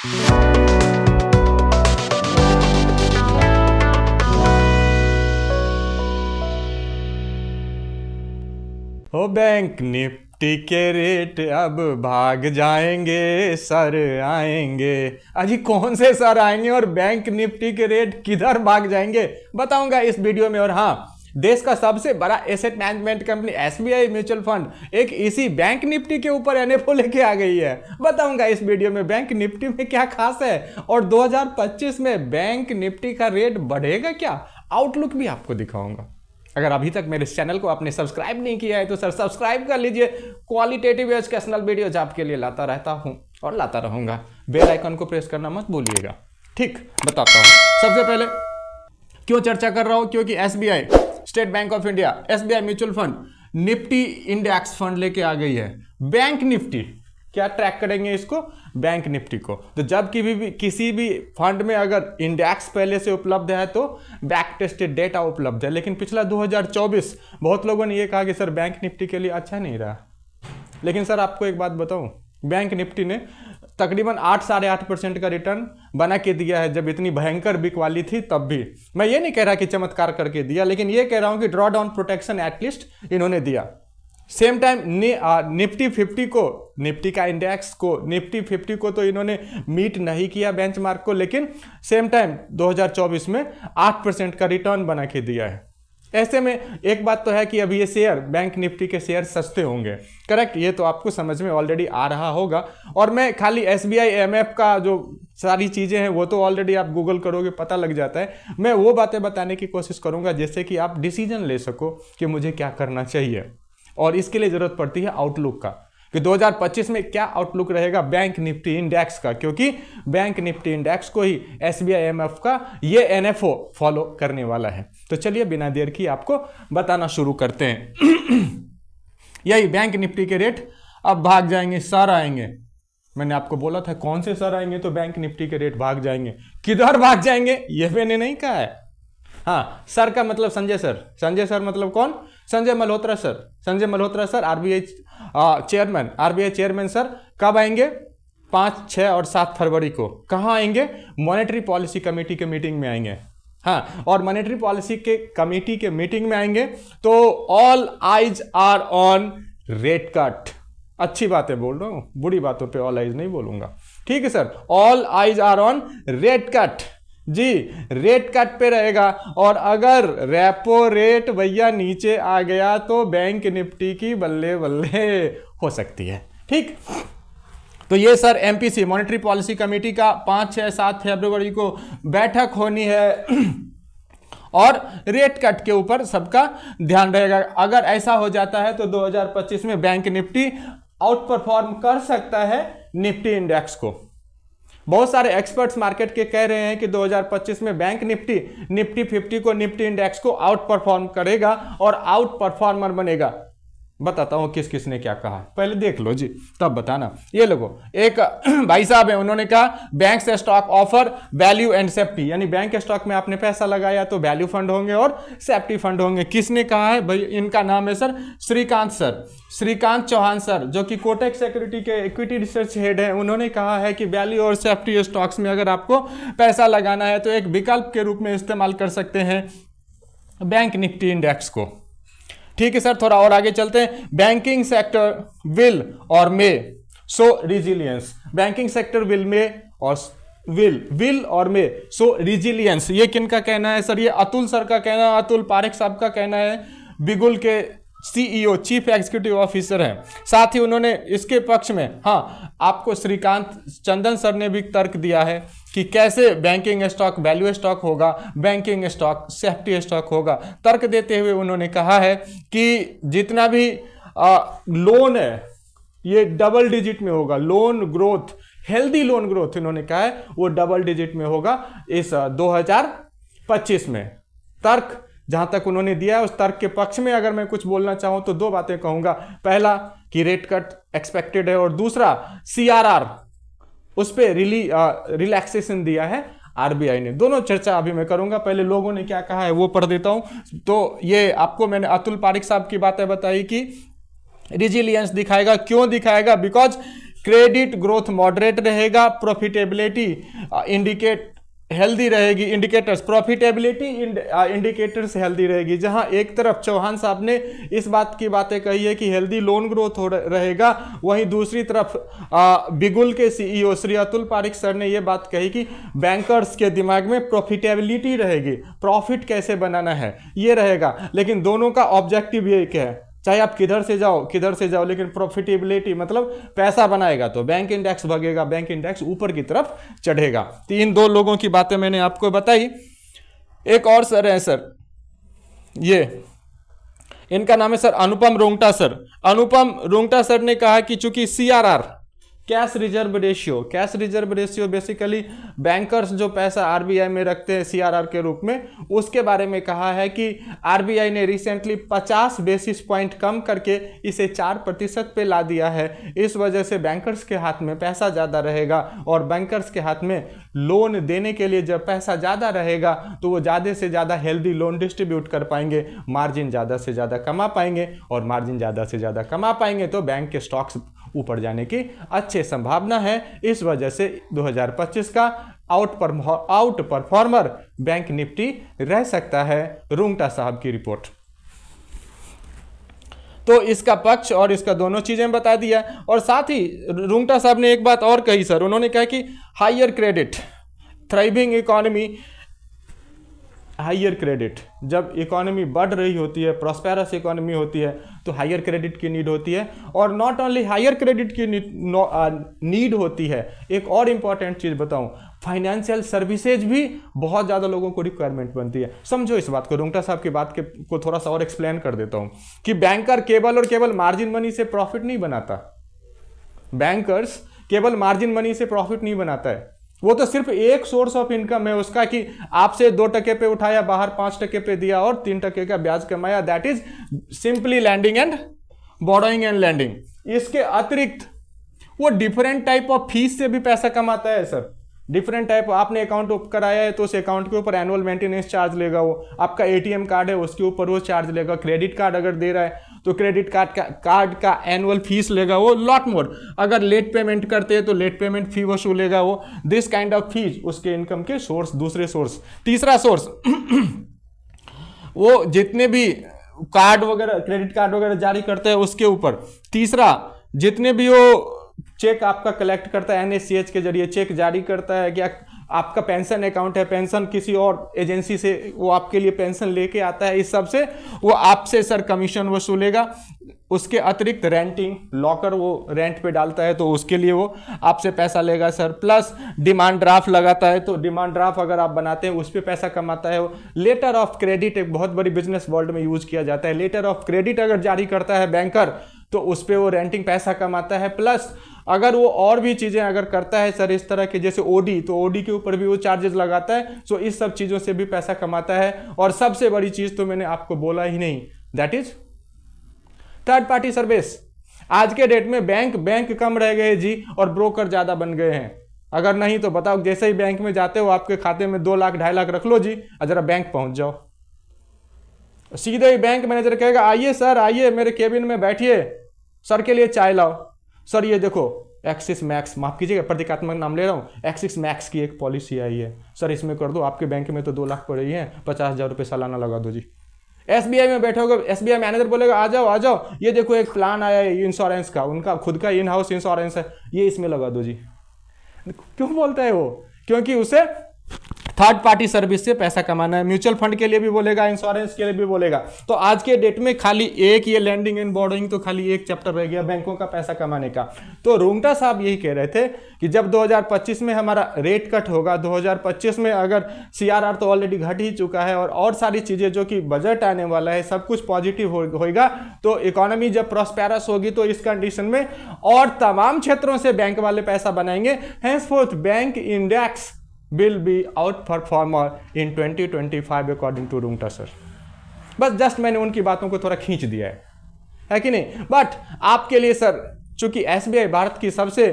ओ bank Nifty के rate अब भाग जाएंगे, सर आएंगे। अजी कौन से सर आएंगे और बैंक निफ्टी के रेट किधर भाग जाएंगे, बताऊंगा इस वीडियो में। और हाँ, देश का सबसे बड़ा asset management company SBI mutual fund एक इसी बैंक निफ्टी के ऊपर एनएफओ लेके आ गई है। बताऊंगा इस वीडियो में बैंक निफ्टी में क्या खास है और 2025 में बैंक निफ्टी का रेट बढ़ेगा क्या, आउटलुक भी आपको दिखाऊंगा। अगर अभी तक मेरे चैनल को आपने सब्सक्राइब नहीं किया है तो सर सब्सक्राइब कर लीजिए। क्वालिटेटिव एजुकेशनल वीडियोज आपके लिए लाता रहता हूं और लाता रहूंगा। बेल आइकन को प्रेस करना मत भूलिएगा। ठीक, बताता हूं। सबसे पहले क्यों चर्चा कर रहा हूं, क्योंकि SBI state bank of India SBI mutual fund Nifty index fund लेके आ गई है। बैंक निफ्टी क्या ट्रैक करेंगे इसको, बैंक निफ्टी को। तो जब किसी भी फंड में अगर इंडेक्स पहले से उपलब्ध है तो बैक टेस्टेड डेटा उपलब्ध है। लेकिन पिछला 2024 बहुत लोगों ने ये कहा कि सर बैंक निफ्टी के लिए अच्छा नहीं रहा। लेकिन सर आपको एक बात बताऊं, बैंक निफ्टी ने तकरीबन 8-8.5% का रिटर्न बना के दिया है। जब इतनी भयंकर बिकवाली थी तब भी। मैं ये नहीं कह रहा कि चमत्कार करके दिया, लेकिन ये कह रहा हूं कि ड्रॉ डाउन प्रोटेक्शन एटलीस्ट इन्होंने दिया। सेम टाइम निफ्टी 50 को, निफ्टी का इंडेक्स को, निफ्टी 50 को तो इन्होंने मीट नहीं किया बेंचमार्क को, लेकिन सेम टाइम 2024 में 8% का रिटर्न बना के दिया है। ऐसे में एक बात तो है कि अभी ये शेयर, बैंक निफ्टी के शेयर सस्ते होंगे, करेक्ट। ये तो आपको समझ में ऑलरेडी आ रहा होगा। और मैं खाली एसबीआई एमएफ का जो सारी चीज़ें हैं वो तो ऑलरेडी आप गूगल करोगे पता लग जाता है। मैं वो बातें बताने की कोशिश करूंगा जिससे कि आप डिसीजन ले सको कि मुझे क्या करना चाहिए। और इसके लिए जरूरत पड़ती है आउटलुक का, कि 2025 में क्या आउटलुक रहेगा बैंक निफ्टी इंडेक्स का, क्योंकि बैंक निफ्टी इंडेक्स को ही एसबीआई एमएफ का ये एनएफओ फॉलो करने वाला है। तो चलिए बिना देर की आपको बताना शुरू करते हैं। यही बैंक निफ्टी के रेट अब भाग जाएंगे, सर आएंगे। मैंने आपको बोला था कौन से सर आएंगे तो बैंक निफ्टी के रेट भाग जाएंगे। किधर भाग जाएंगे ये मैंने नहीं कहा है। हाँ, सर का मतलब संजय सर। संजय सर मतलब कौन? Sanjay Malhotra sir. Sanjay Malhotra sir RBI chairman. RBI chairman sir कब आएंगे? 5, 6 और 7 फरवरी को। कहाँ आएंगे? मॉनेटरी पॉलिसी कमेटी के मीटिंग में आएंगे। हाँ, और मॉनेटरी पॉलिसी के कमेटी के मीटिंग में आएंगे तो all eyes are on rate cut. अच्छी बातें बोल रहा हूं, बुरी बातों पे ऑल आइज नहीं बोलूंगा। ठीक है sir, all eyes are on rate cut ji, rate cut पे रहेगा। और अगर रेपो रेट भैया नीचे आ गया तो बैंक निफ्टी की बल्ले बल्ले हो सकती है। ठीक, तो ये sir MPC monetary policy committee का 5, 6, 7 फरवरी को बैठक होनी है और रेट कट के ऊपर सबका ध्यान रहेगा। अगर ऐसा हो जाता है तो 2025 में बैंक निफ्टी आउट परफॉर्म कर सकता है निफ्टी इंडेक्स को। बहुत सारे एक्सपर्ट्स मार्केट के कह रहे हैं कि 2025 में बैंक निफ्टी 50 को, निफ्टी इंडेक्स को आउट परफॉर्म करेगा और आउट परफॉर्मर बनेगा। बताता हूं किस किस ने क्या कहा, पहले देख लो जी तब बताना। ये लोगों, एक भाई साहब है, उन्होंने कहा बैंक से stock offer value and safety, यानी बैंक स्टॉक में आपने पैसा लगाया तो वैल्यू फंड होंगे और सेफ्टी फंड होंगे। किसने कहा है भाई? इनका नाम है sir Srikanth sir, Srikanth Chauhan sir, जो कि कोटक सिक्योरिटी के इक्विटी रिसर्च हेड है। उन्होंने कहा है कि वैल्यू और सेफ्टी स्टॉक्स में अगर आपको पैसा लगाना है तो एक विकल्प के रूप में इस्तेमाल कर सकते हैं बैंक निफ्टी इंडेक्स को। ठीक है सर, थोड़ा और आगे चलते हैं। बैंकिंग सेक्टर विल और मे सो रिजिलियंस। बैंकिंग सेक्टर विल और मे सो रिजिलियंस। ये किनका कहना है सर? ये अतुल सर का कहना है, अतुल पारेख साहब का कहना है, बिगुल के सीईओ चीफ एग्जीक्यूटिव ऑफिसर हैं। साथ ही उन्होंने इसके पक्ष में, हाँ, आपको श्रीकांत चंदन सर ने भी तर्क दिया है कि कैसे बैंकिंग स्टॉक वैल्यू स्टॉक होगा, बैंकिंग स्टॉक सेफ्टी स्टॉक होगा। तर्क देते हुए उन्होंने कहा है कि जितना भी लोन है ये डबल डिजिट में होगा। Loan growth, healthy loan growth इन्होंने कहा है वो डबल डिजिट में होगा इस 2025 में। तर्क जहां तक उन्होंने दिया है उस तर्क के पक्ष में अगर मैं कुछ बोलना चाहूं तो 2 बातें कहूंगा। पहला कि रेट कट एक्सपेक्टेड है और दूसरा सीआरआर, उस पर रिलैक्सेशन दिया है आरबीआई ने। दोनों चर्चा अभी मैं करूंगा। पहले लोगों ने क्या कहा है वो पढ़ देता हूं। तो ये आपको मैंने अतुल पारेख साहब की बातें बताई कि रिजिलियंस दिखाएगा। क्यों दिखाएगा? बिकॉज क्रेडिट ग्रोथ मॉडरेट रहेगा, प्रॉफिटेबिलिटी इंडिकेट हेल्दी रहेगी, इंडिकेटर्स प्रॉफिटेबिलिटी इंडिकेटर्स हेल्दी रहेगी। जहां एक तरफ चौहान साहब ने इस बात की बातें कही है कि हेल्दी लोन ग्रोथ हो रहेगा, वहीं दूसरी तरफ बिगुल के सीईओ श्री अतुल पारिक सर ने यह बात कही कि बैंकर्स के दिमाग में प्रॉफिटेबिलिटी रहेगी, प्रॉफिट कैसे बनाना है ये रहेगा। लेकिन दोनों का ऑब्जेक्टिव एक है, चाहे आप किधर से जाओ, लेकिन प्रॉफिटेबिलिटी मतलब पैसा बनाएगा तो बैंक इंडेक्स भागेगा, बैंक इंडेक्स ऊपर की तरफ चढ़ेगा। तीन दो लोगों की बातें मैंने आपको बताई। एक और सर है सर, ये इनका नाम है सर अनुपम रोंगटा सर। अनुपम रोंगटा सर ने कहा कि चूंकि CRR cash reserve ratio basically bankers जो पैसा आरबीआई में रखते हैं सीआरआर के रूप में, उसके बारे में कहा है कि आरबीआई ने रिसेंटली 50 बेसिस पॉइंट कम करके इसे 4% पे ला दिया है। इस वजह से बैंकर्स के हाथ में पैसा ज़्यादा रहेगा, और बैंकर्स के हाथ में लोन देने के लिए जब पैसा ज़्यादा रहेगा तो वो ज़्यादा से ज़्यादा हेल्दी लोन डिस्ट्रीब्यूट कर पाएंगे, मार्जिन ज़्यादा से ज़्यादा कमा पाएंगे, और मार्जिन ज़्यादा से ज़्यादा कमा पाएंगे तो बैंक के स्टॉक्स ऊपर जाने की अच्छी संभावना है। इस वजह से 2025 का आउट परफॉर्मर बैंक निफ्टी रह सकता है। रुंगटा साहब की रिपोर्ट। तो इसका पक्ष और इसका दोनों चीजें बता दिया, और साथ ही रुंगटा साहब ने एक बात और कही सर, उन्होंने कहा कि higher credit, thriving economy, higher credit, जब इकोनॉमी बढ़ रही होती है, प्रॉस्पेरस इकोनॉमी होती है, तो हायर क्रेडिट की नीड होती है। और नॉट ओनली हायर क्रेडिट की नीड होती है, एक और इंपॉर्टेंट चीज बताऊं, फाइनेंशियल सर्विसेज भी बहुत ज़्यादा लोगों को रिक्वायरमेंट बनती है। समझो इस बात को, रुंगटा साहब की बात को थोड़ा सा और एक्सप्लेन कर देता हूं कि बैंकर केवल मार्जिन मनी से प्रॉफिट नहीं बनाता। बैंकर्स केवल मार्जिन मनी से प्रॉफिट नहीं बनाता है, वो तो सिर्फ एक सोर्स ऑफ इनकम है उसका कि आपसे 2% पे उठाया, बाहर 5% पे दिया और 3% का ब्याज कमाया। That is simply lending and borrowing and lending. इसके अतिरिक्त वो डिफरेंट टाइप ऑफ फीस से भी पैसा कमाता है सर। डिफरेंट टाइप, आपने अकाउंट कराया है तो उस अकाउंट के ऊपर एनुअल मेंटेनेंस चार्ज लेगा वो, आपका एटीएम कार्ड है उसके ऊपर वो चार्ज लेगा, क्रेडिट कार्ड अगर दे रहा है तो क्रेडिट कार्ड का एनुअल फीस लेगा वो, लॉट मोर। अगर लेट पेमेंट करते हैं तो लेट पेमेंट फी वसूलेगा वो। दिस काइंड ऑफ फीस उसके इनकम के सोर्स, दूसरे सोर्स। तीसरा सोर्स वो जितने भी कार्ड वगैरह, क्रेडिट कार्ड वगैरह जारी करते हैं उसके ऊपर। तीसरा, जितने भी वो चेक आपका कलेक्ट करता है, एनएससीएच के जरिए चेक जारी करता है, क्या आपका पेंशन अकाउंट है, पेंशन किसी और एजेंसी से वो आपके लिए पेंशन लेके आता है, इस सब से वो आपसे सर कमीशन वसूलेगा। उसके अतिरिक्त रेंटिंग, लॉकर वो रेंट पे डालता है तो उसके लिए वो आपसे पैसा लेगा सर। प्लस डिमांड ड्राफ्ट लगाता है तो डिमांड ड्राफ्ट अगर आप बनाते हैं उस पर पैसा कमाता है वो। लेटर ऑफ क्रेडिट एक बहुत बड़ी बिजनेस वर्ल्ड में यूज किया जाता है। लेटर ऑफ क्रेडिट अगर जारी करता है बैंकर तो उस पर वो रेंटिंग पैसा कमाता है। प्लस अगर वो और भी चीज़ें अगर करता है सर इस तरह के, जैसे ओडी, तो ओडी के ऊपर भी वो चार्जेस लगाता है। सो इस सब चीज़ों से भी पैसा कमाता है। और सबसे बड़ी चीज़ तो मैंने आपको बोला ही नहीं, that is third party service. आज के डेट में बैंक कम रह गए जी और ब्रोकर ज़्यादा बन गए हैं। अगर नहीं तो बताओ, जैसे ही बैंक में जाते हो आपके खाते में 2 लाख 2.5 लाख रख लो जी, और जरा बैंक पहुंच जाओ, सीधे ही बैंक मैनेजर कहेगा आइए सर, आइए मेरे केबिन में बैठिए, सर के लिए चाय लाओ। सर ये देखो एक्सिस मैक्स, माफ कीजिएगा प्रतीकात्मक नाम ले रहा हूँ, एक्सिस मैक्स की एक पॉलिसी आई है सर, इसमें कर दो, आपके बैंक में तो 2 लाख पड़े ही हैं, 50,000 रुपये सालाना लगा दो जी। एसबीआई में बैठोगे, एसबीआई मैनेजर बोलेगा आ जाओ आ जाओ, ये देखो एक प्लान आया है इंश्योरेंस का, उनका खुद का इन हाउस इंश्योरेंस है, ये इसमें लगा दो जी। क्यों बोलता है वो? क्योंकि उसे थर्ड पार्टी सर्विस से पैसा कमाना है। म्यूचुअल फंड के लिए भी बोलेगा, इंश्योरेंस के लिए भी बोलेगा। तो आज के डेट में खाली एक ये लैंडिंग एंड बोरोइंग, तो खाली एक चैप्टर रह गया बैंकों का पैसा कमाने का। तो रुंगटा साहब यही कह रहे थे कि जब 2025 में हमारा रेट कट होगा, 2025 में अगर सीआरआर तो ऑलरेडी घट ही चुका है और सारी चीजें जो कि बजट आने वाला है सब कुछ पॉजिटिव होगा, तो इकोनॉमी जब प्रॉस्पेरस होगी तो इस कंडीशन में और तमाम क्षेत्रों से बैंक वाले पैसा बनाएंगे। Henceforth bank index will be outperformer in 2025 according to Rungta sir. बस जस्ट मैंने उनकी बातों को थोड़ा खींच दिया है कि नहीं। बट आपके लिए सर, चूंकि एसबीआई भारत की सबसे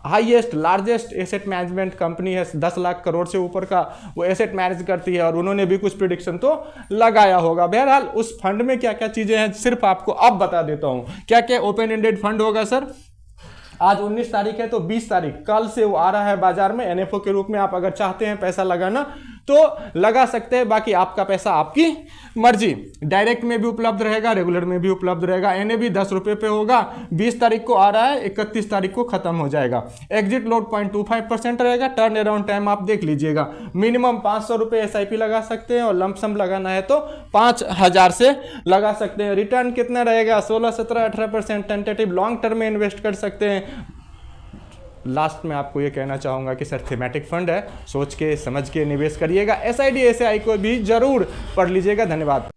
highest largest asset management company है, 10 लाख करोड़ से ऊपर का वो एसेट मैनेज करती है, और उन्होंने भी कुछ प्रिडिक्शन तो लगाया होगा। बहरहाल उस फंड में क्या क्या चीजें हैं सिर्फ आपको अब बता देता हूं। क्या क्या ओपन एंडेड फंड होगा सर? आज 19 तारीख है तो 20 तारीख कल से वो आ रहा है बाजार में एनएफओ के रूप में। आप अगर चाहते हैं पैसा लगाना तो लगा सकते हैं, बाकी आपका पैसा आपकी मर्जी। डायरेक्ट में भी उपलब्ध रहेगा, रेगुलर में भी उपलब्ध रहेगा। एनएबी 10 रुपये पे होगा, 20 तारीख को आ रहा है, 31 तारीख को खत्म हो जाएगा। एग्जिट लोड 0.25% रहेगा। टर्न अराउंड टाइम आप देख लीजिएगा, मिनिमम 500 रुपये SIP लगा सकते हैं और लमसम लगाना है तो 5000 से लगा सकते हैं। रिटर्न कितना रहेगा? 16, 17, 18% टेंटेटिव लॉन्ग टर्म में इन्वेस्ट कर सकते हैं। लास्ट में आपको ये कहना चाहूँगा कि सर थीमेटिक फंड है, सोच के समझ के निवेश करिएगा। SID SAI को भी जरूर पढ़ लीजिएगा। धन्यवाद।